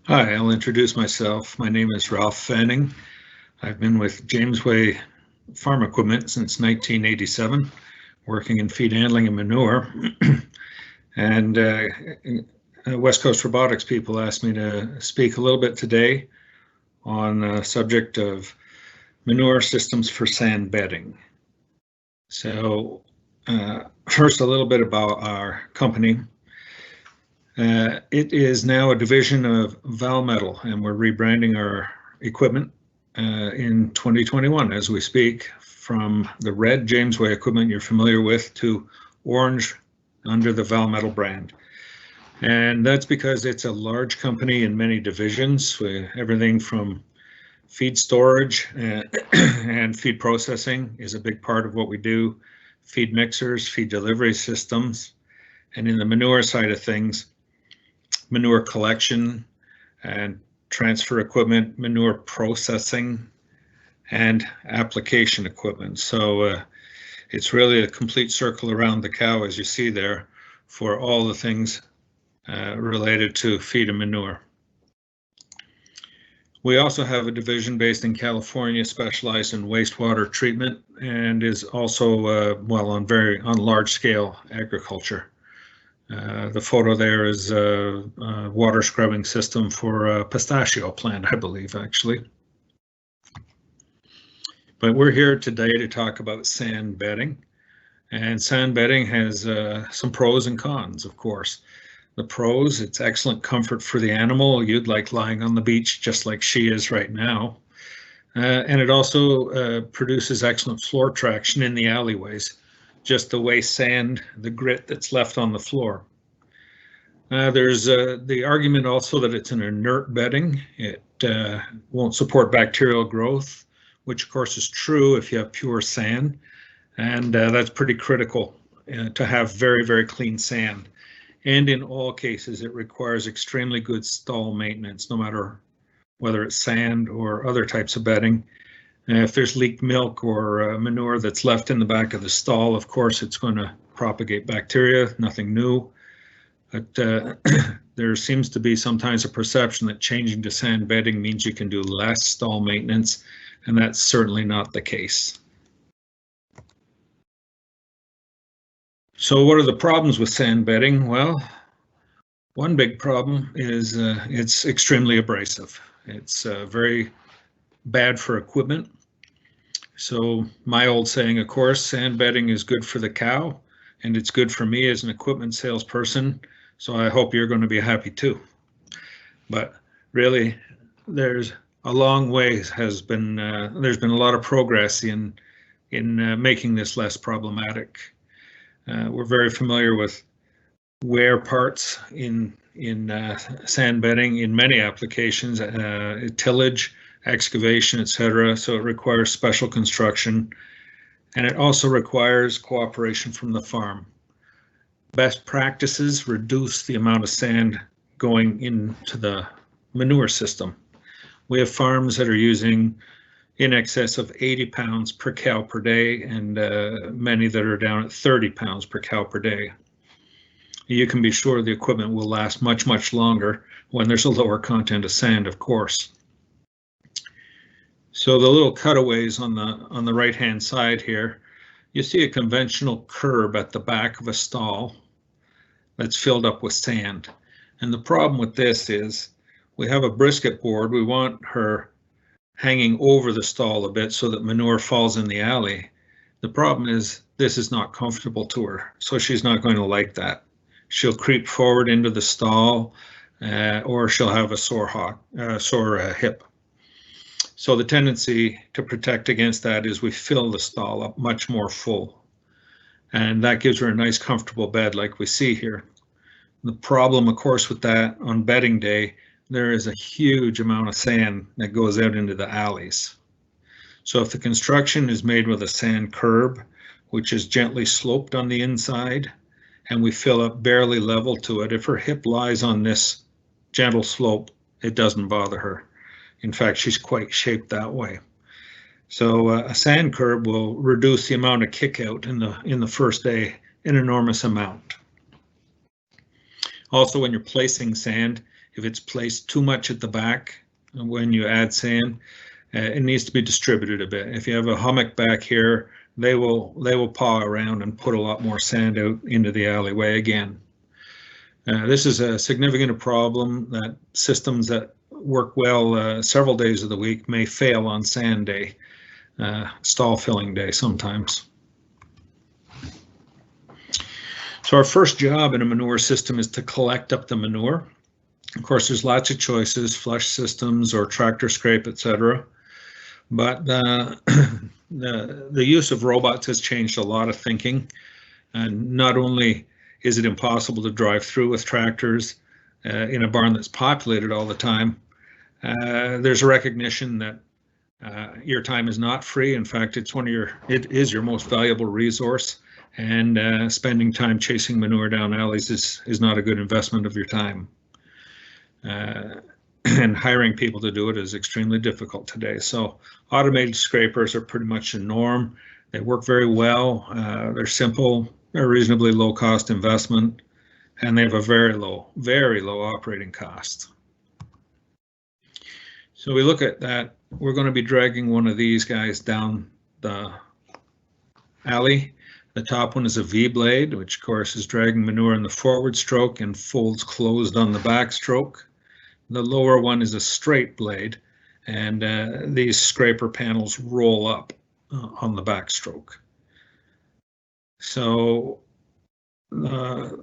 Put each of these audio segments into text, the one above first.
Hi, I'll introduce myself. My name is Ralph Fanning. I've been with Jamesway Farm Equipment since 1987, working in feed handling and manure. and West Coast Robotics people asked me to speak a little bit today on the subject of manure systems for sand bedding. So first, a little bit about our company. It is now a division of Valmetal, and we're rebranding our equipment in 2021 as we speak, from the red Jamesway equipment you're familiar with to orange under the Valmetal brand. And that's because it's a large company in many divisions, everything from feed storage and feed processing is a big part of what we do, feed mixers, feed delivery systems, and in the manure side of things, manure collection and transfer equipment, manure processing, and application equipment. So it's really a complete circle around the cow, as you see there, for all the things related to feed and manure. We also have a division based in California specialized in wastewater treatment and is also on large scale agriculture. The photo there is a water scrubbing system for a pistachio plant, I believe, actually. But we're here today to talk about sand bedding. And sand bedding has some pros and cons, of course. The pros, it's excellent comfort for the animal. You'd like lying on the beach just like she is right now. And it also produces excellent floor traction in the alleyways, just the way sand, the grit that's left on the floor. There's the argument also that it's an inert bedding. It won't support bacterial growth, which of course is true if you have pure sand. And that's pretty critical to have very, very clean sand. And in all cases, it requires extremely good stall maintenance, no matter whether it's sand or other types of bedding. If there's leaked milk or manure that's left in the back of the stall, of course, it's going to propagate bacteria, nothing new. But there seems to be sometimes a perception that changing to sand bedding means you can do less stall maintenance, and that's certainly not the case. So what are the problems with sand bedding? Well, one big problem is it's extremely abrasive. It's very bad for equipment. So my old saying, of course, sand bedding is good for the cow, and it's good for me as an equipment salesperson. So I hope you're going to be happy too. But really, there's a long way there's been a lot of progress in making this less problematic. We're very familiar with wear parts in sand bedding in many applications, tillage, excavation, etc. So it requires special construction, and it also requires cooperation from the farm. Best practices reduce the amount of sand going into the manure system. We have farms that are using in excess of 80 pounds per cow per day, and many that are down at 30 pounds per cow per day. You can be sure the equipment will last much, much longer when there's a lower content of sand, of course. So the little cutaways on the right-hand side here, you see a conventional curb at the back of a stall that's filled up with sand. And the problem with this is we have a brisket board. We want her hanging over the stall a bit so that manure falls in the alley. The problem is this is not comfortable to her, so she's not going to like that. She'll creep forward into the stall or she'll have a sore hip. So the tendency to protect against that is we fill the stall up much more full. And that gives her a nice comfortable bed like we see here. The problem, of course, with that on bedding day, there is a huge amount of sand that goes out into the alleys. So if the construction is made with a sand curb, which is gently sloped on the inside, and we fill up barely level to it, if her hip lies on this gentle slope, it doesn't bother her. In fact, she's quite shaped that way. So a sand curb will reduce the amount of kick out in the first day an enormous amount. Also, when you're placing sand, if it's placed too much at the back when you add sand, it needs to be distributed a bit. If you have a hummock back here, they will paw around and put a lot more sand out into the alleyway again. This is a significant problem that systems that work well several days of the week may fail on sand day, stall filling day sometimes. So our first job in a manure system is to collect up the manure. Of course, there's lots of choices, flush systems or tractor scrape, etc. But the use of robots has changed a lot of thinking. And not only is it impossible to drive through with tractors in a barn that's populated all the time, there's a recognition that your time is not free. In fact, it is your most valuable resource. And spending time chasing manure down alleys is not a good investment of your time. And hiring people to do it is extremely difficult today. So automated scrapers are pretty much the norm. They work very well. They're simple, they're a reasonably low cost investment, and they have a very low operating cost. So we look at that. We're going to be dragging one of these guys down the alley. The top one is a V blade, which of course is dragging manure in the forward stroke and folds closed on the back stroke. The lower one is a straight blade, and these scraper panels roll up on the backstroke. So the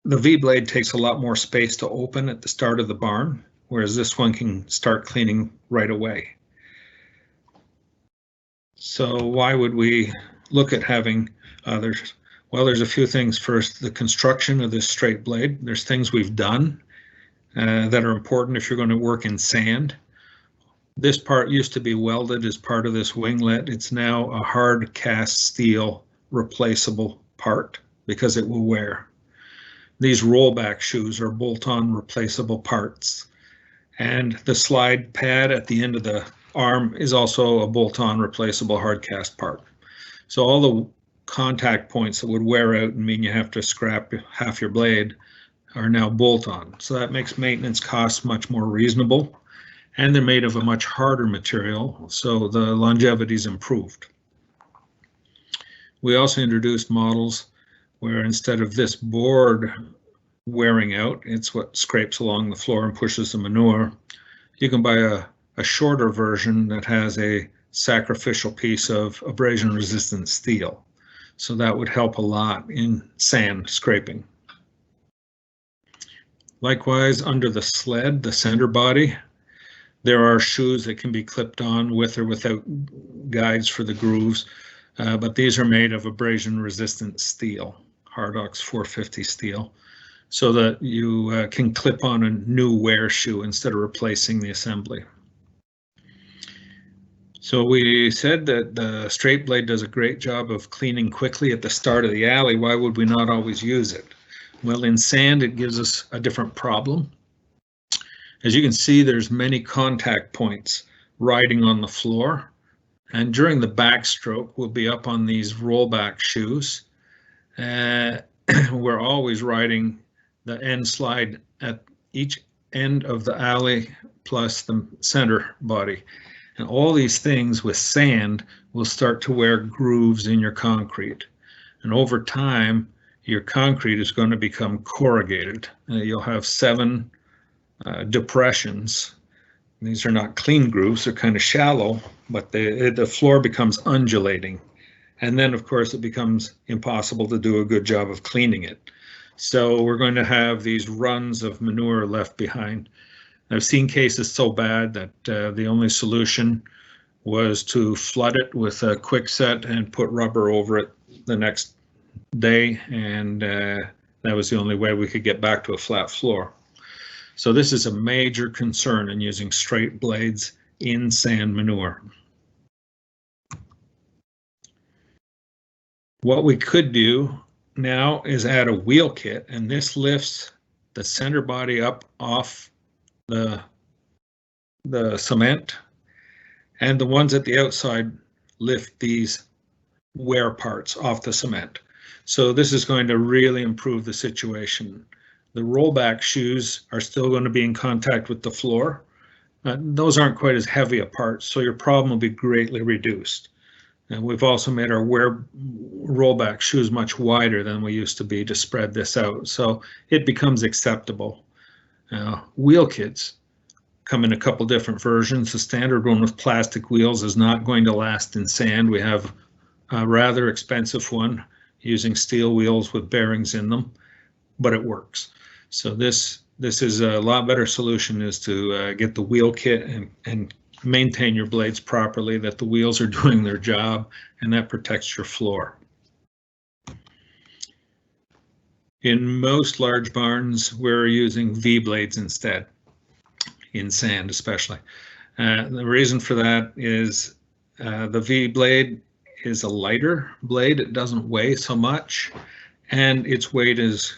V blade takes a lot more space to open at the start of the barn, whereas this one can start cleaning right away. So why would we look at having others? Well, there's a few things. First, the construction of this straight blade. There's things we've done that are important if you're going to work in sand. This part used to be welded as part of this winglet. It's now a hard cast steel replaceable part because it will wear. These rollback shoes are bolt-on replaceable parts. And the slide pad at the end of the arm is also a bolt-on replaceable hard cast part. So all the contact points that would wear out and mean you have to scrap half your blade are now bolt-on. So that makes maintenance costs much more reasonable, and they're made of a much harder material, so the longevity is improved. We also introduced models where instead of this board wearing out, it's what scrapes along the floor and pushes the manure. You can buy a shorter version that has a sacrificial piece of abrasion-resistant steel. So that would help a lot in sand scraping. Likewise, under the sled, the center body, there are shoes that can be clipped on with or without guides for the grooves, but these are made of abrasion-resistant steel, Hardox 450 steel, so that you can clip on a new wear shoe instead of replacing the assembly. So we said that the straight blade does a great job of cleaning quickly at the start of the alley. Why would we not always use it? Well, in sand, it gives us a different problem. As you can see, there's many contact points riding on the floor. And during the backstroke, we'll be up on these rollback shoes. We're always riding the end slide at each end of the alley plus the center body. And all these things with sand will start to wear grooves in your concrete. And over time, your concrete is going to become corrugated. You'll have 7 depressions. These are not clean grooves, they're kind of shallow, but the floor becomes undulating. And then, of course, it becomes impossible to do a good job of cleaning it. So we're going to have these runs of manure left behind. I've seen cases so bad that the only solution was to flood it with a quickset and put rubber over it the next day, and that was the only way we could get back to a flat floor. So this is a major concern in using straight blades in sand manure. What we could do now is add a wheel kit, and this lifts the center body up off the cement, and the ones at the outside lift these wear parts off the cement. So this is going to really improve the situation. The rollback shoes are still going to be in contact with the floor. Those aren't quite as heavy a part, so your problem will be greatly reduced. And we've also made our rollback shoes much wider than we used to be to spread this out, so it becomes acceptable. Wheel kits come in a couple different versions. The standard one with plastic wheels is not going to last in sand. We have a rather expensive one using steel wheels with bearings in them, but it works. So this is a lot better solution, is to get the wheel kit and maintain your blades properly, that the wheels are doing their job, and that protects your floor. In most large barns, we're using V blades instead, in sand especially. The reason for that is the V blade is a lighter blade. It doesn't weigh so much, and its weight is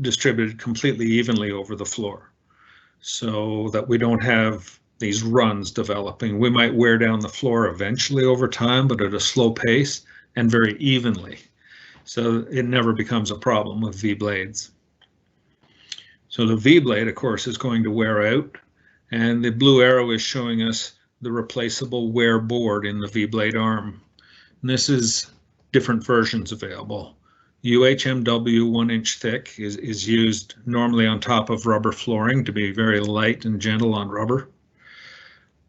distributed completely evenly over the floor, so that we don't have these runs developing. We might wear down the floor eventually over time, but at a slow pace and very evenly. So it never becomes a problem with V blades. So the V blade, of course, is going to wear out, and the blue arrow is showing us the replaceable wear board in the V blade arm. And this is different versions available. UHMW 1-inch thick is used normally on top of rubber flooring to be very light and gentle on rubber.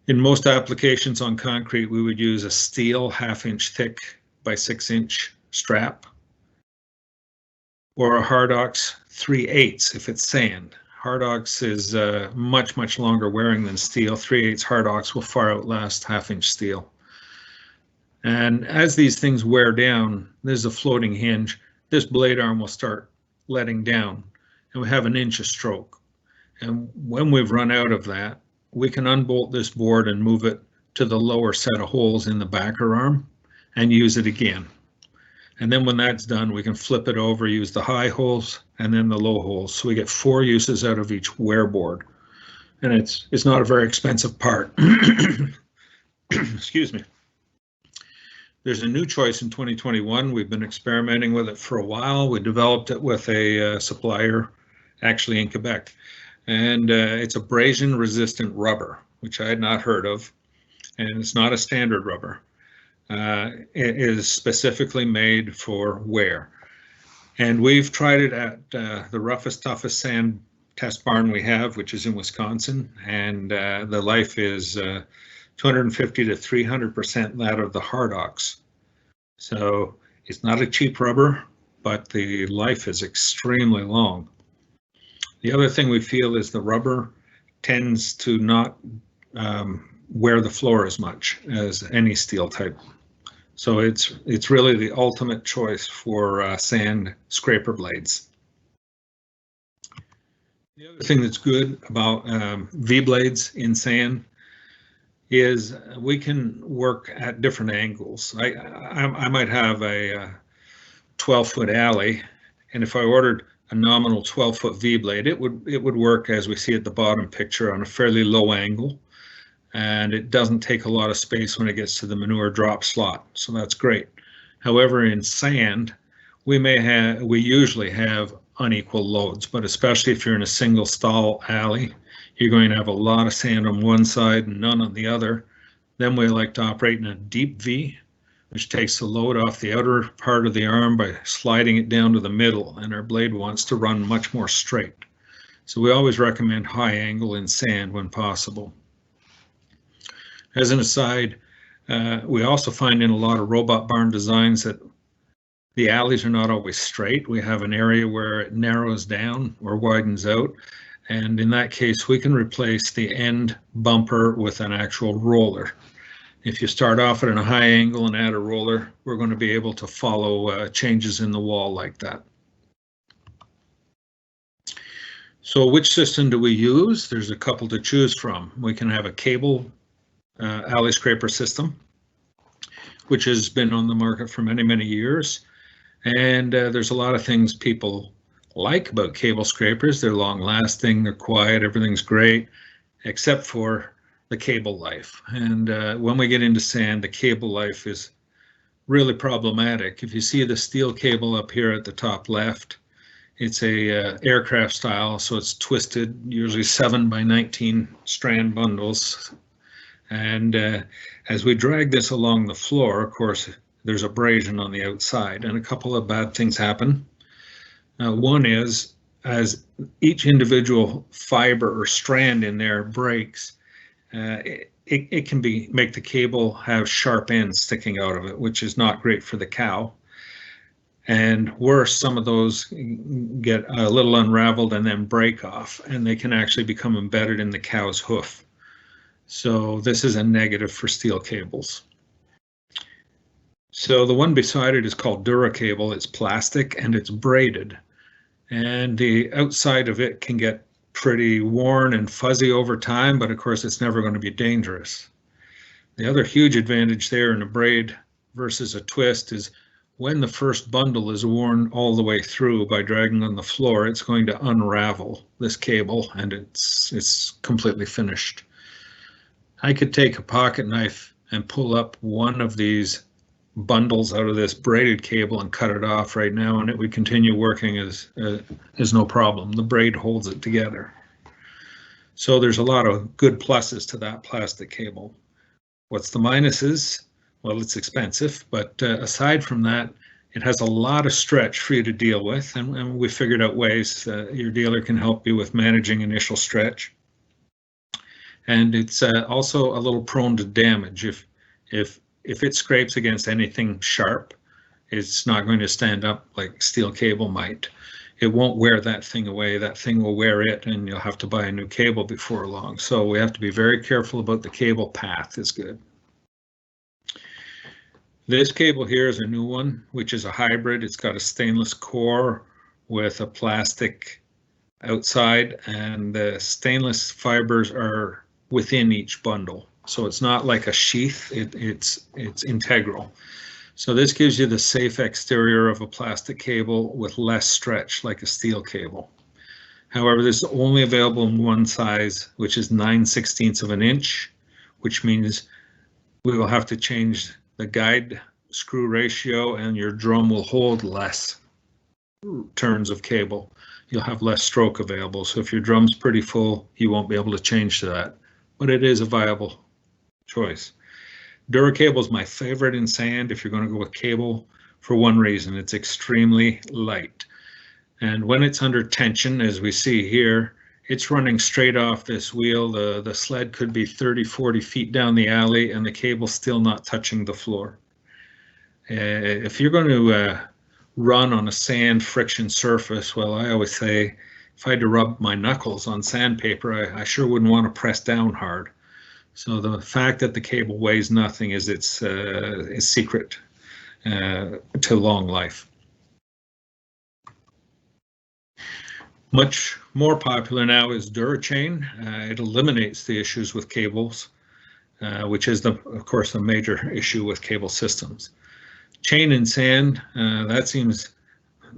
In most applications on concrete, we would use a steel 1/2-inch thick by 6-inch strap, or a Hardox 3/8 if it's sand. Hardox is much longer wearing than steel. 3/8 Hardox will far outlast 1/2-inch steel. And as these things wear down, there's a floating hinge. This blade arm will start letting down, and we have 1 inch of stroke. And when we've run out of that, we can unbolt this board and move it to the lower set of holes in the backer arm and use it again. And then when that's done, we can flip it over, use the high holes and then the low holes. So we get 4 uses out of each wear board. And it's not a very expensive part. Excuse me. There's a new choice in 2021. We've been experimenting with it for a while. We developed it with a supplier, actually in Quebec. And it's abrasion resistant rubber, which I had not heard of. And it's not a standard rubber. It is specifically made for wear. And we've tried it at the roughest, toughest sand test barn we have, which is in Wisconsin. And the life is 250 to 300% that of the Hardox. So it's not a cheap rubber, but the life is extremely long. The other thing we feel is the rubber tends to not wear the floor as much as any steel type. So it's really the ultimate choice for sand scraper blades. The other thing that's good about V blades in sand is we can work at different angles. I might have a 12-foot alley, and if I ordered a nominal 12-foot V blade, it would work as we see at the bottom picture on a fairly low angle, and it doesn't take a lot of space when it gets to the manure drop slot, so that's great. However, in sand, we usually have unequal loads, but especially if you're in a single stall alley, you're going to have a lot of sand on one side and none on the other. Then we like to operate in a deep V, which takes the load off the outer part of the arm by sliding it down to the middle, and our blade wants to run much more straight. So we always recommend high angle in sand when possible. As an aside, we also find in a lot of robot barn designs that the alleys are not always straight. We have an area where it narrows down or widens out, and in that case we can replace the end bumper with an actual roller. If you start off at a high angle and add a roller, we're going to be able to follow changes in the wall like that. So which system do we use? There's a couple to choose from. We can have a cable alley scraper system, which has been on the market for many years. And there's a lot of things people like about cable scrapers. They're long lasting, they're quiet, everything's great, except for the cable life. And when we get into sand, the cable life is really problematic. If you see the steel cable up here at the top left, It's a aircraft style, so it's twisted, usually 7 by 19 strand bundles. And as we drag this along the floor, of course, there's abrasion on the outside, and a couple of bad things happen. One is, as each individual fiber or strand in there breaks, it can make the cable have sharp ends sticking out of it, which is not great for the cow. And worse, some of those get a little unraveled and then break off, and they can actually become embedded in the cow's hoof. So this is a negative for steel cables. So the one beside it is called DURA cable. It's plastic and it's braided, and the outside of it can get pretty worn and fuzzy over time, but of course it's never going to be dangerous. The other huge advantage there in a braid versus a twist is when the first bundle is worn all the way through by dragging on the floor, it's going to unravel this cable and it's completely finished. I could take a pocket knife and pull up one of these bundles out of this braided cable and cut it off right now, and it would continue working as no problem. The braid holds it together. So there's a lot of good pluses to that plastic cable. What's the minuses? Well, it's expensive, but aside from that, it has a lot of stretch for you to deal with, and we figured out ways your dealer can help you with managing initial stretch. And it's also a little prone to damage. If it scrapes against anything sharp, it's not going to stand up like steel cable might. It won't wear that thing away. That thing will wear it, and you'll have to buy a new cable before long. So we have to be very careful about the cable path is good. This cable here is a new one, which is a hybrid. It's got a stainless core with a plastic outside, and the stainless fibers are within each bundle. So it's not like a sheath, it's integral. So this gives you the safe exterior of a plastic cable with less stretch like a steel cable. However, this is only available in one size, which is 9/16 of an inch, which means we will have to change the guide screw ratio, and your drum will hold less turns of cable. You'll have less stroke available. So if your drum's pretty full, you won't be able to change to that, but it is a viable choice. DURA cable is my favorite in sand if you're going to go with cable for one reason. It's extremely light. And when it's under tension, as we see here, it's running straight off this wheel. The sled could be 30, 40 feet down the alley and the cable's still not touching the floor. If you're going to run on a sand friction surface, well, I always say if I had to rub my knuckles on sandpaper, I sure wouldn't want to press down hard. So the fact that the cable weighs nothing is its secret to long life. Much more popular now is DURA-CHAIN. It eliminates the issues with cables, which is, of course, the major issue with cable systems. Chain in sand, that seems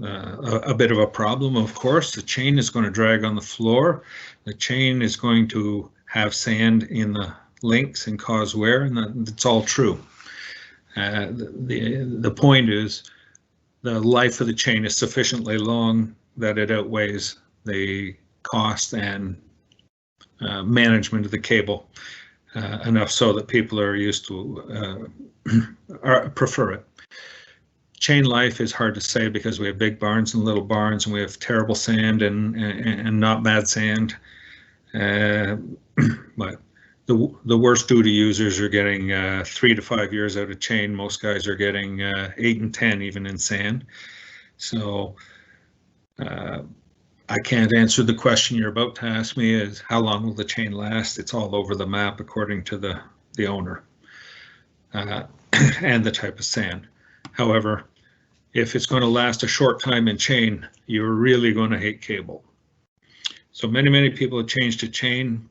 a bit of a problem, of course. The chain is going to drag on the floor. The chain is going to have sand in the links and cause wear, and that's all true. The point is the life of the chain is sufficiently long that it outweighs the cost and management of the cable enough so that people are used to prefer it. Chain life is hard to say because we have big barns and little barns, and we have terrible sand and not bad sand. But the worst duty users are getting 3 to 5 years out of chain. Most guys are getting 8 and 10 even in sand. So I can't answer the question you're about to ask me, is how long will the chain last? It's all over the map according to the owner and the type of sand. However, if it's going to last a short time in chain, you're really going to hate cable. So many people have changed to chain.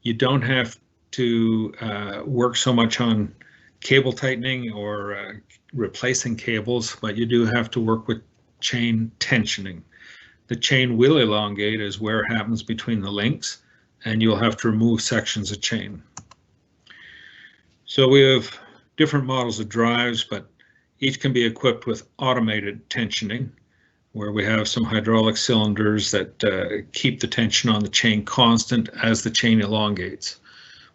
You don't have to work so much on cable tightening or replacing cables, but you do have to work with chain tensioning. The chain will elongate as wear happens between the links, and you'll have to remove sections of chain. So we have different models of drives, but each can be equipped with automated tensioning. where we have some hydraulic cylinders that keep the tension on the chain constant as the chain elongates.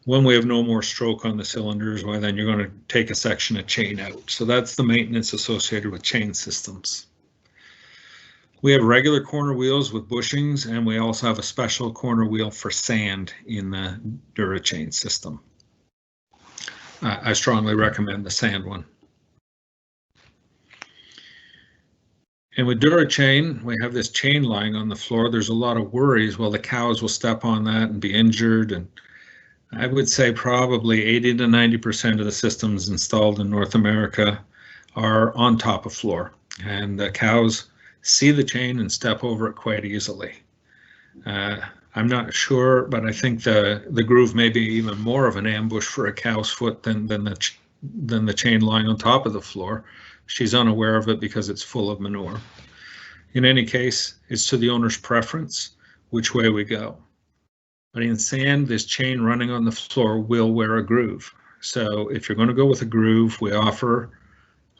When we have no more stroke on the cylinders, well, then you're going to take a section of chain out. So that's the maintenance associated with chain systems. We have regular corner wheels with bushings, and we also have a special corner wheel for sand in the DURA-CHAIN system. I strongly recommend the sand one. And with DURA-CHAIN, we have this chain lying on the floor. There's a lot of worries. Well, the cows will step on that and be injured. And I would say probably 80 to 90% of the systems installed in North America are on top of floor. And the cows see the chain and step over it quite easily. I'm not sure, but I think the groove may be even more of an ambush for a cow's foot than the chain lying on top of the floor. She's unaware of it because it's full of manure. In any case, it's to the owner's preference which way we go. But in sand, this chain running on the floor will wear a groove. So if you're going to go with a groove, we offer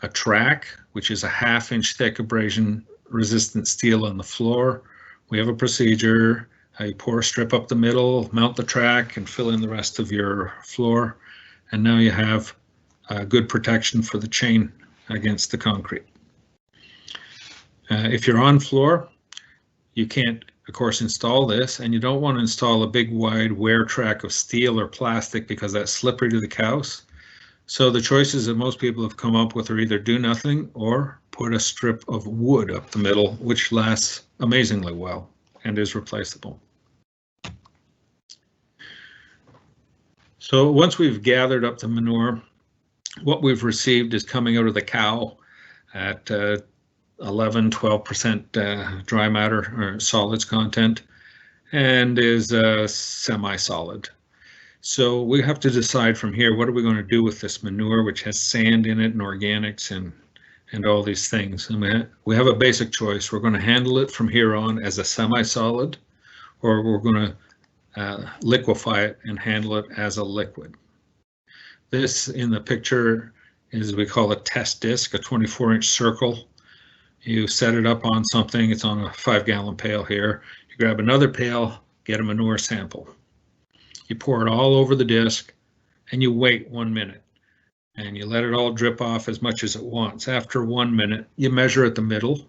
a track, which is a 1/2 inch thick abrasion resistant steel on the floor. We have a procedure. You pour a strip up the middle, mount the track, and fill in the rest of your floor. And now you have good protection for the chain against the concrete. If you're on floor, you can't, of course, install this, and you don't want to install a big wide wear track of steel or plastic because that's slippery to the cows. So the choices that most people have come up with are either do nothing or put a strip of wood up the middle, which lasts amazingly well and is replaceable. So once we've gathered up the manure, what we've received is coming out of the cow at 11–12% dry matter or solids content, and is semi-solid. So we have to decide from here, what are we going to do with this manure, which has sand in it and organics and all these things. And we have a basic choice. We're going to handle it from here on as a semi-solid, or we're going to liquefy it and handle it as a liquid. This in the picture is, we call a test disc, a 24-inch circle. You set it up on something, it's on a 5-gallon pail here. You grab another pail, get a manure sample. You pour it all over the disc and you wait 1 minute and you let it all drip off as much as it wants. After 1 minute, you measure at the middle,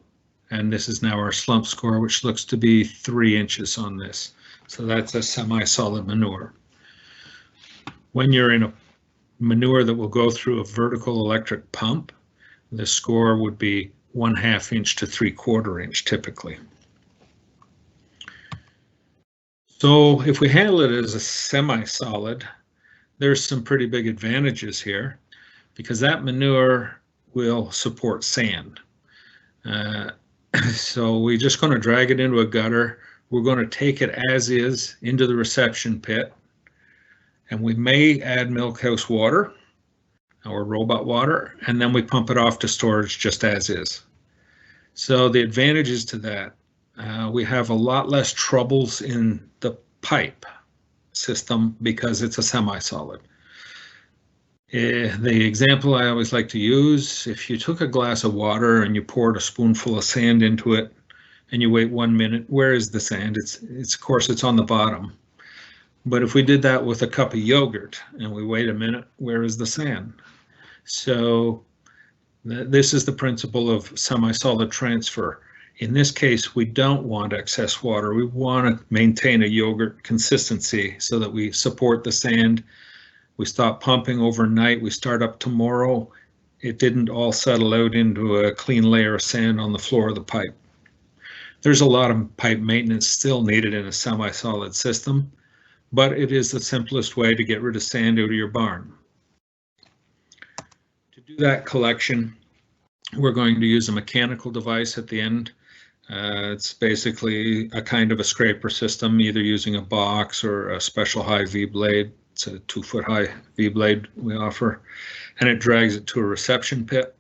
and this is now our slump score, which looks to be 3 inches on this. So that's a semi-solid manure. When you're in a manure that will go through a vertical electric pump, the score would be 1/2 inch to 3/4 inch typically. So if we handle it as a semi-solid, there's some pretty big advantages here, because that manure will support sand. So we're just going to drag it into a gutter. We're going to take it as is into the reception pit, and we may add milk house water or robot water, and then we pump it off to storage just as is. So the advantages to that, we have a lot less troubles in the pipe system because it's a semi-solid. The example I always like to use, if you took a glass of water and you poured a spoonful of sand into it and you wait 1 minute, where is the sand? It's of course it's on the bottom. But if we did that with a cup of yogurt and we wait a minute, where is the sand? So this is the principle of semi-solid transfer. In this case, we don't want excess water. We want to maintain a yogurt consistency so that we support the sand. We stop pumping overnight. We start up tomorrow. It didn't all settle out into a clean layer of sand on the floor of the pipe. There's a lot of pipe maintenance still needed in a semi-solid system, but it is the simplest way to get rid of sand out of your barn. To do that collection, we're going to use a mechanical device at the end. It's basically a kind of a scraper system, either using a box or a special high V-blade. It's a 2-foot high V-blade we offer, and it drags it to a reception pit.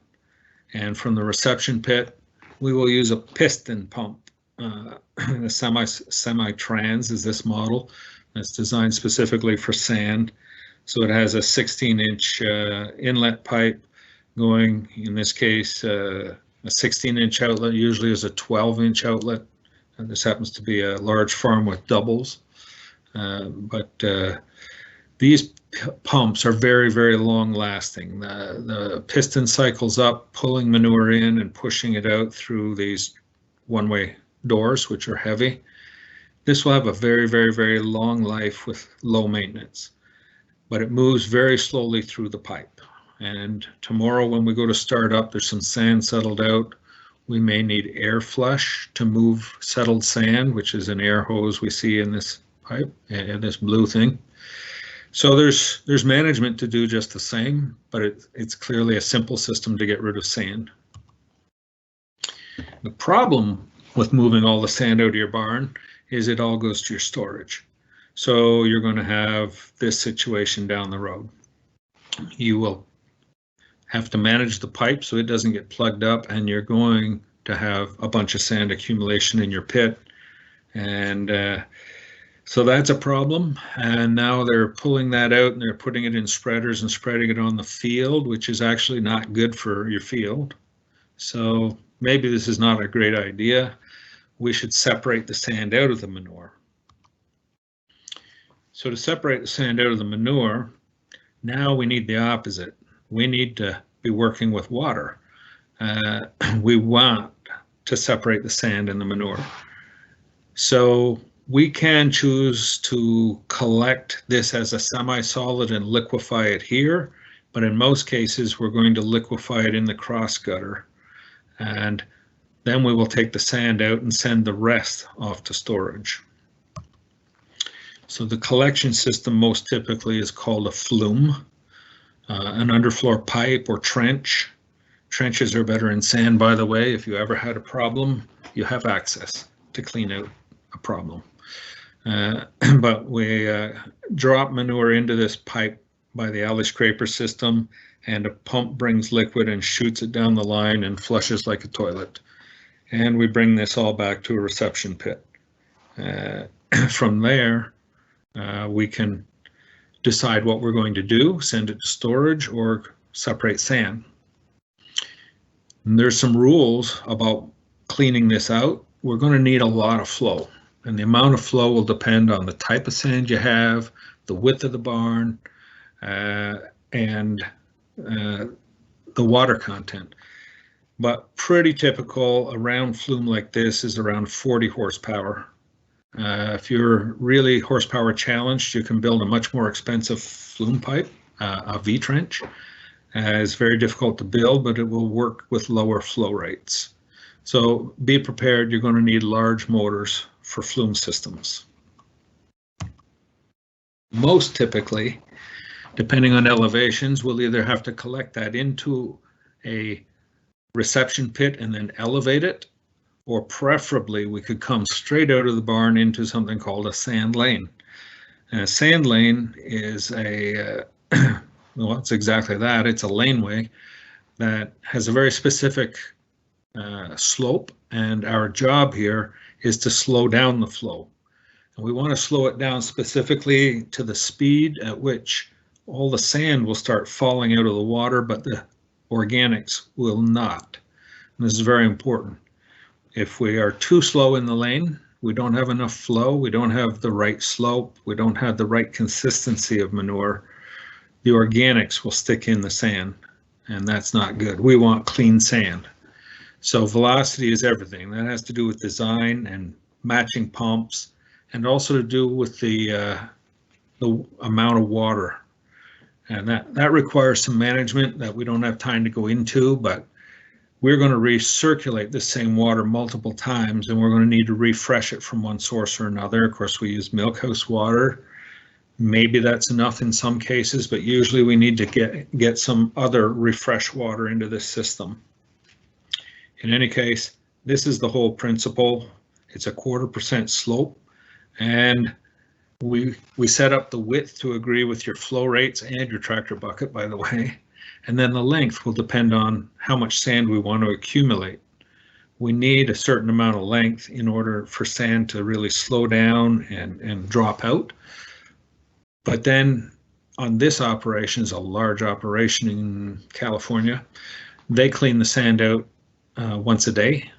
And from the reception pit, we will use a piston pump. The semi-trans is this model. It's designed specifically for sand. So it has a 16-inch inlet pipe going, in this case, A 16-inch outlet usually is a 12-inch outlet. And this happens to be a large farm with doubles. But these pumps are very, very long lasting. The piston cycles up, pulling manure in and pushing it out through these one-way doors, which are heavy. This will have a very, very, very long life with low maintenance, but it moves very slowly through the pipe. And tomorrow when we go to start up, there's some sand settled out. We may need air flush to move settled sand, which is an air hose we see in this pipe, and this blue thing. So there's management to do just the same, but it's clearly a simple system to get rid of sand. The problem with moving all the sand out of your barn is it all goes to your storage. So you're going to have this situation down the road. You will have to manage the pipe so it doesn't get plugged up, and you're going to have a bunch of sand accumulation in your pit. And so that's a problem. And now they're pulling that out and they're putting it in spreaders and spreading it on the field, which is actually not good for your field. So maybe this is not a great idea. We should separate the sand out of the manure. So to separate the sand out of the manure, now we need the opposite. We need to be working with water. We want to separate the sand and the manure. So we can choose to collect this as a semi-solid and liquefy it here, but in most cases we're going to liquefy it in the cross gutter, and then we will take the sand out and send the rest off to storage. So the collection system most typically is called a flume, an underfloor pipe or trench. Trenches are better in sand, by the way. If you ever had a problem, you have access to clean out a problem. But we drop manure into this pipe by the alley scraper system, and a pump brings liquid and shoots it down the line and flushes like a toilet. And we bring this all back to a reception pit. From there, we can decide what we're going to do, send it to storage or separate sand. And there's some rules about cleaning this out. We're going to need a lot of flow, and the amount of flow will depend on the type of sand you have, the width of the barn, and the water content. But pretty typical, a round flume like this is around 40 horsepower. If you're really horsepower challenged, you can build a much more expensive flume pipe, a V-trench. It's very difficult to build, but it will work with lower flow rates. So be prepared, you're going to need large motors for flume systems. Most typically, depending on elevations, we'll either have to collect that into a reception pit and then elevate it, or preferably we could come straight out of the barn into something called a sand lane. And a sand lane is a, well, it's exactly that. It's a laneway that has a very specific slope, and our job here is to slow down the flow. And we want to slow it down specifically to the speed at which all the sand will start falling out of the water, but the organics will not. And this is very important. If we are too slow in the lane, we don't have enough flow, we don't have the right slope, we don't have the right consistency of manure, the organics will stick in the sand, and that's not good. We want clean sand. So velocity is everything. That has to do with design and matching pumps, and also to do with the amount of water. And that requires some management that we don't have time to go into, but we're going to recirculate the same water multiple times, and we're going to need to refresh it from one source or another. Of course, we use milkhouse water. Maybe that's enough in some cases, but usually we need to get some other refresh water into this system. In any case, this is the whole principle. It's a 1/4% slope, and we set up the width to agree with your flow rates and your tractor bucket, by the way, and then the length will depend on how much sand we want to accumulate. We need a certain amount of length in order for sand to really slow down and drop out. But then on this operation, is a large operation in California, they clean the sand out once a day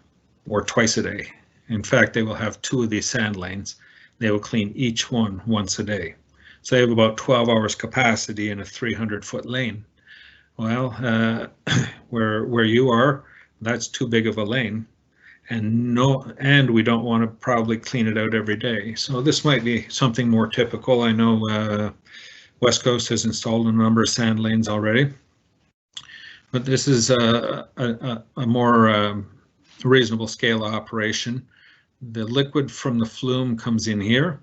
or twice a day. In fact, they will have 2 of these sand lanes. They will clean each one once a day. So they have about 12 hours capacity in a 300-foot lane. Well, where you are, that's too big of a lane, and we don't want to probably clean it out every day. So this might be something more typical. I know West Coast has installed a number of sand lanes already, but this is a more reasonable scale operation. The liquid from the flume comes in here,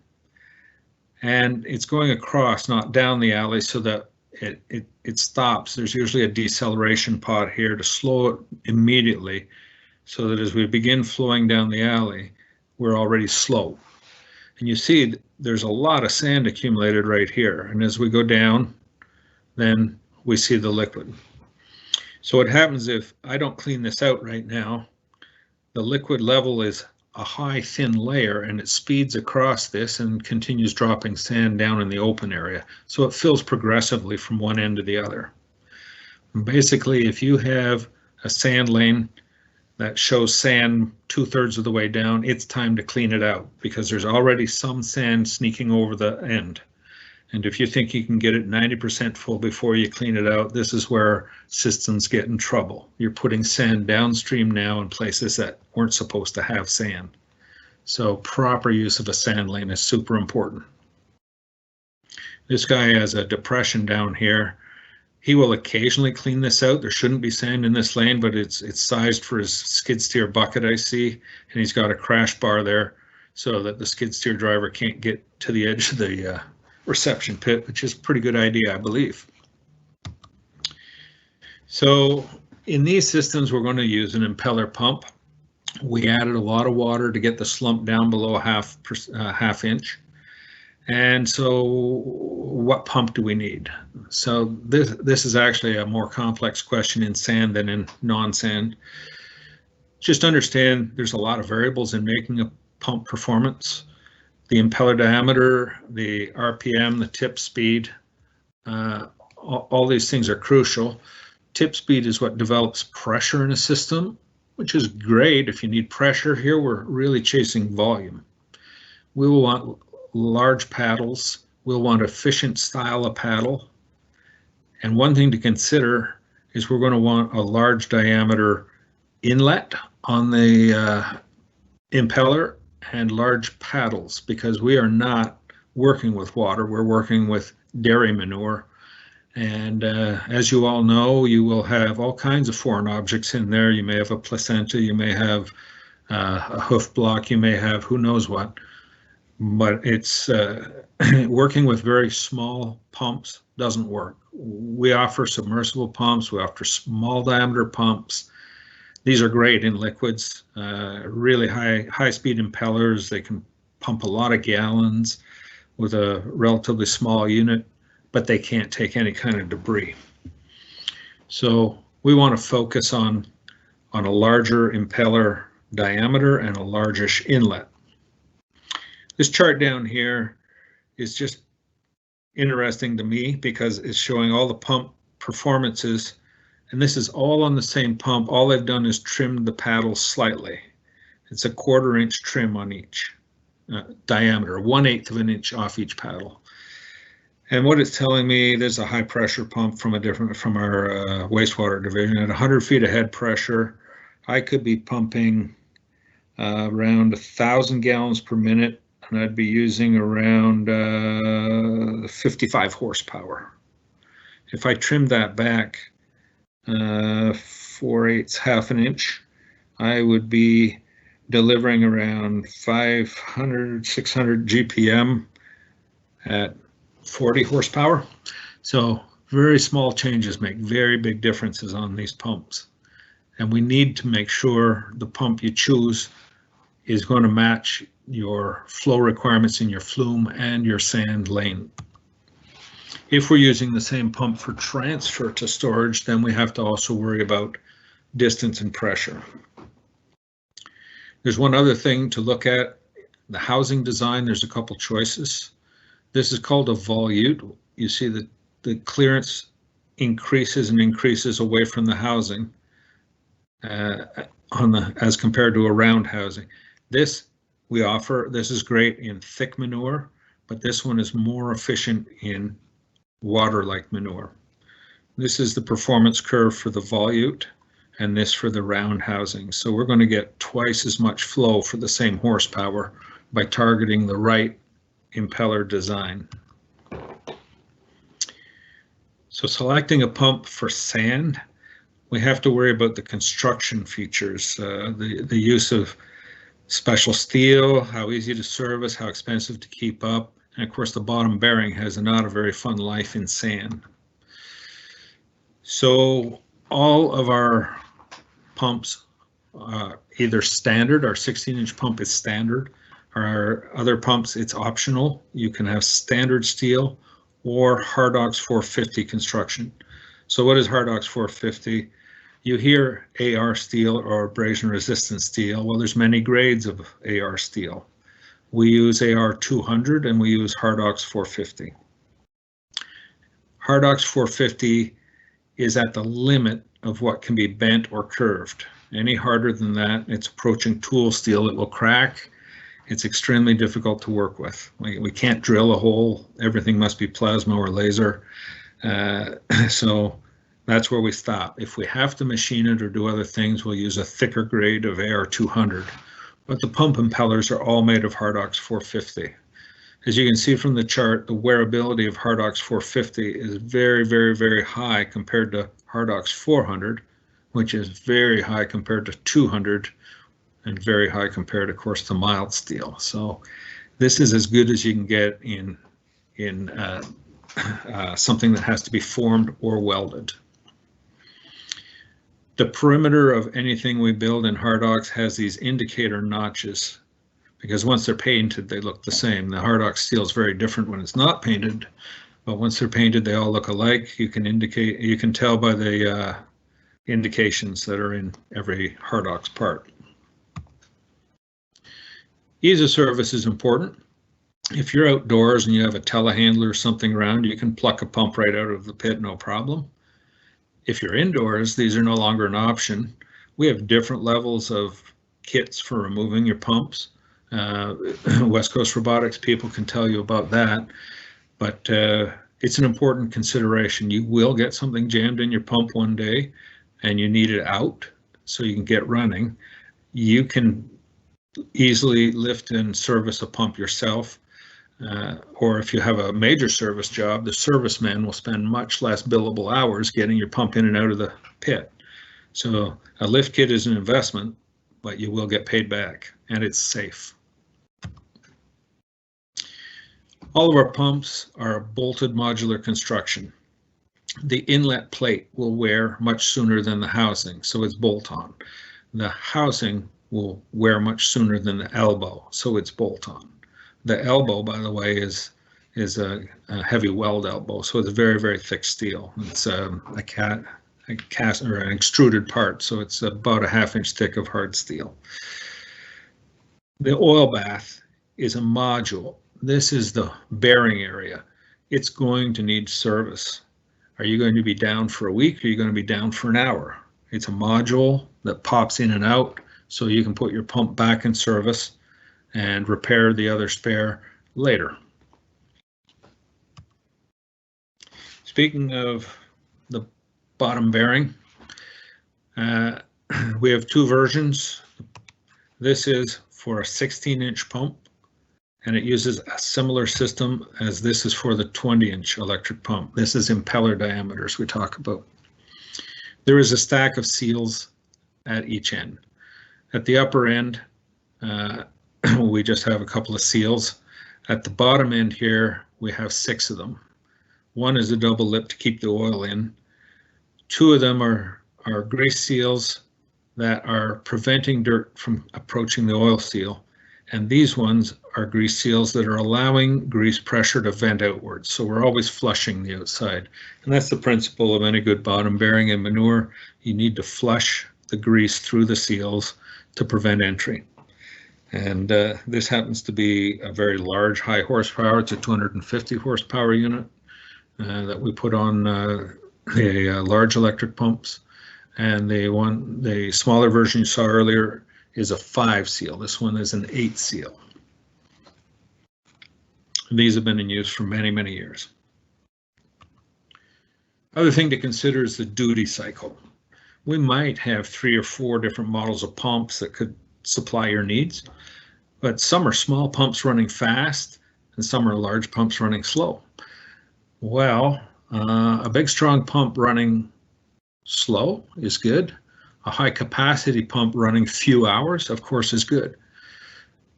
and it's going across, not down the alley, so that it stops. There's usually a deceleration pot here to slow it immediately, so that as we begin flowing down the alley, we're already slow. And you see there's a lot of sand accumulated right here, and as we go down, then we see the liquid. So what happens if I don't clean this out right now, the liquid level is a high thin layer, and it speeds across this and continues dropping sand down in the open area. So it fills progressively from one end to the other. And basically, if you have a sand lane that shows sand 2/3 of the way down, it's time to clean it out, because there's already some sand sneaking over the end. And if you think you can get it 90% full before you clean it out, this is where systems get in trouble. You're putting sand downstream now in places that weren't supposed to have sand. So proper use of a sand lane is super important. This guy has a depression down here. He will occasionally clean this out. There shouldn't be sand in this lane, but it's sized for his skid steer bucket, I see, and he's got a crash bar there so that the skid steer driver can't get to the edge of the reception pit, which is a pretty good idea, I believe. So in these systems, we're going to use an impeller pump. We added a lot of water to get the slump down below half inch. And so what pump do we need? So this is actually a more complex question in sand than in non-sand. Just understand there's a lot of variables in making a pump performance. The impeller diameter, the RPM, the tip speed, all these things are crucial. Tip speed is what develops pressure in a system, which is great if you need pressure. Here we're really chasing volume. We will want large paddles. We'll want efficient style of paddle. And one thing to consider is we're going to want a large diameter inlet on the impeller and large paddles, because we are not working with water, we're working with dairy manure. And as you all know, you will have all kinds of foreign objects in there. You may have a placenta, you may have a hoof block, you may have who knows what. But it's working with very small pumps doesn't work. We offer submersible pumps, we offer small diameter pumps. These are great in liquids, really high speed impellers. They can pump a lot of gallons with a relatively small unit, but they can't take any kind of debris. So we want to focus on a larger impeller diameter and a largish inlet. This chart down here is just interesting to me because it's showing all the pump performances, and this is all on the same pump. All they've done is trimmed the paddles slightly. It's a 1/4 inch trim on each diameter, 1/8 of an inch off each paddle. And what it's telling me, there's a high pressure pump from our wastewater division at 100 feet of head pressure. I could be pumping around 1,000 gallons per minute, and I'd be using around 55 horsepower. If I trimmed that back 4/8, half an inch, I would be delivering around 500, 600 GPM at 40 horsepower. So very small changes make very big differences on these pumps. And we need to make sure the pump you choose is going to match your flow requirements in your flume and your sand lane. If we're using the same pump for transfer to storage, then we have to also worry about distance and pressure. There's one other thing to look at, the housing design. There's a couple choices. This is called a volute. You see that the clearance increases and increases away from the housing. as compared to a round housing. This is great in thick manure, but this one is more efficient in water-like manure. This is the performance curve for the volute, and this for the round housing. So we're going to get twice as much flow for the same horsepower by targeting the right impeller design. So selecting a pump for sand, we have to worry about the construction features, the use of special steel, how easy to service, how expensive to keep up, and of course the bottom bearing has not a very fun life in sand. So all of our pumps, either standard, our 16-inch pump is standard. Our other pumps, it's optional. You can have standard steel or Hardox 450 construction. So what is Hardox 450? You hear AR steel or abrasion resistant steel. Well, there's many grades of AR steel. We use AR 200 and we use Hardox 450. Hardox 450 is at the limit of what can be bent or curved. Any harder than that, it's approaching tool steel, it will crack. It's extremely difficult to work with. We can't drill a hole, everything must be plasma or laser. So that's where we stop. If we have to machine it or do other things, we'll use a thicker grade of AR 200. But the pump impellers are all made of Hardox 450. As you can see from the chart, the wearability of Hardox 450 is very, very, very high compared to Hardox 400, which is very high compared to 200 and very high compared, of course, to mild steel. So this is as good as you can get in something that has to be formed or welded. The perimeter of anything we build in Hardox has these indicator notches, because once they're painted, they look the same. The Hardox steel is very different when it's not painted, but once they're painted, they all look alike. You can tell by the indications that are in every Hardox part. Ease of service is important. If you're outdoors and you have a telehandler or something around, you can pluck a pump right out of the pit, no problem. If you're indoors, these are no longer an option. We have different levels of kits for removing your pumps. West Coast Robotics people can tell you about that, but it's an important consideration. You will get something jammed in your pump one day and you need it out so you can get running. You can easily lift and service a pump yourself, or if you have a major service job, the serviceman will spend much less billable hours getting your pump in and out of the pit. So a lift kit is an investment, but you will get paid back, and it's safe. All of our pumps are bolted modular construction. The inlet plate will wear much sooner than the housing, so it's bolt-on. The housing will wear much sooner than the elbow, so it's bolt-on. The elbow, by the way, is a heavy weld elbow, so it's very, very thick steel. It's a cast or an extruded part, so it's about a ½ inch thick of hard steel. The oil bath is a module. This is the bearing area. It's going to need service. Are you going to be down for a week? Or are you going to be down for an hour? It's a module that pops in and out, so you can put your pump back in service and repair the other spare later. Speaking of the bottom bearing, we have two versions. This is for a 16-inch pump, and it uses a similar system as this is for the 20-inch electric pump. This is impeller diameters we talk about. There is a stack of seals at each end. At the upper end, we just have a couple of seals. At the bottom end here, we have 6 of them. One is a double lip to keep the oil in. 2 of them are grease seals that are preventing dirt from approaching the oil seal. And these ones are grease seals that are allowing grease pressure to vent outwards. So we're always flushing the outside. And that's the principle of any good bottom bearing in manure. You need to flush the grease through the seals to prevent entry. And this happens to be a very large high horsepower. It's a 250 horsepower unit that we put on the large electric pumps. And the smaller version you saw earlier is a 5 seal. This one is an 8 seal. These have been in use for many, many years. Other thing to consider is the duty cycle. We might have 3 or 4 different models of pumps that could supply your needs, but some are small pumps running fast and some are large pumps running slow. Well, a big strong pump running slow is good. A high capacity pump running few hours, of course, is good.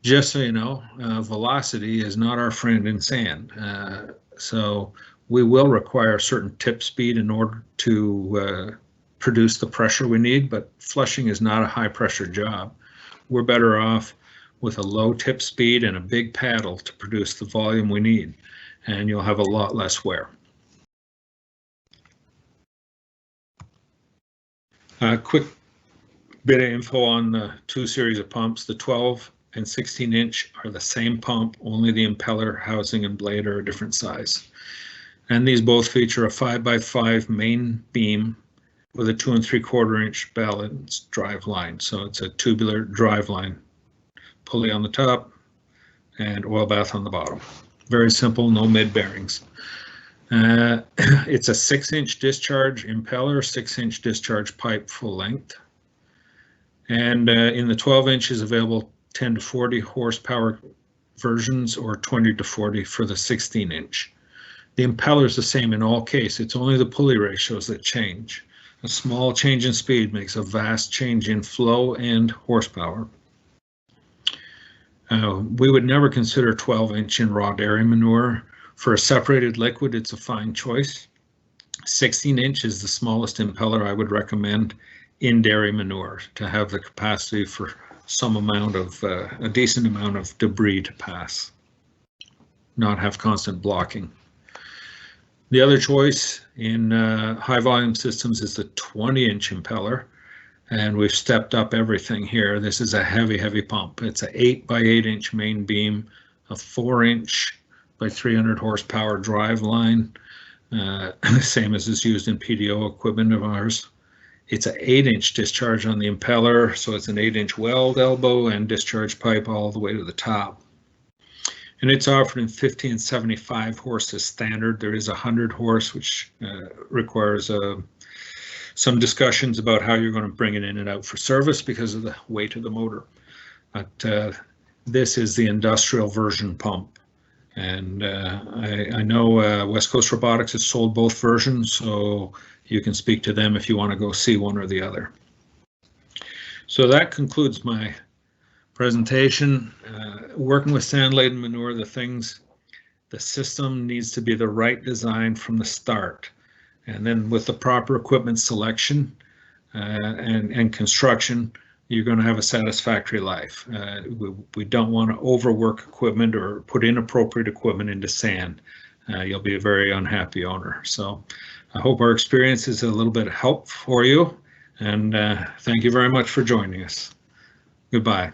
Just so you know, velocity is not our friend in sand. So we will require a certain tip speed in order to produce the pressure we need, but flushing is not a high pressure job. We're better off with a low tip speed and a big paddle to produce the volume we need, and you'll have a lot less wear. A quick bit of info on the 2 series of pumps. The 12 and 16 inch are the same pump, only the impeller, housing, and blade are a different size. And these both feature a 5x5 main beam with a 2 3/4 inch balanced drive line. So it's a tubular drive line, pulley on the top and oil bath on the bottom. Very simple, no mid bearings. It's a 6-inch discharge impeller, 6-inch discharge pipe full length. And in the 12 inches available 10 to 40 horsepower versions or 20 to 40 for the 16 inch. The impeller is the same in all cases. It's only the pulley ratios that change. A small change in speed makes a vast change in flow and horsepower. We would never consider 12-inch in raw dairy manure. For a separated liquid, it's a fine choice. 16-inch is the smallest impeller I would recommend in dairy manure to have the capacity for some amount of, a decent amount of debris to pass, not have constant blocking. The other choice in high volume systems is the 20-inch impeller, and we've stepped up everything here. This is a heavy, heavy pump. It's an 8x8-inch main beam, a 4-inch by 300 horsepower drive line, same as is used in PDO equipment of ours. It's an 8-inch discharge on the impeller, so it's an 8-inch weld elbow and discharge pipe all the way to the top. And it's offered in 50 and 75 horses standard. There is 100 horse, which requires some discussions about how you're going to bring it in and out for service because of the weight of the motor. But this is the industrial version pump. And I know West Coast Robotics has sold both versions, so you can speak to them if you want to go see one or the other. So that concludes my presentation. Working with sand-laden manure, the system needs to be the right design from the start. And then with the proper equipment selection and construction, you're going to have a satisfactory life. We don't want to overwork equipment or put inappropriate equipment into sand. You'll be a very unhappy owner. So I hope our experience is a little bit of help for you, and thank you very much for joining us. Goodbye.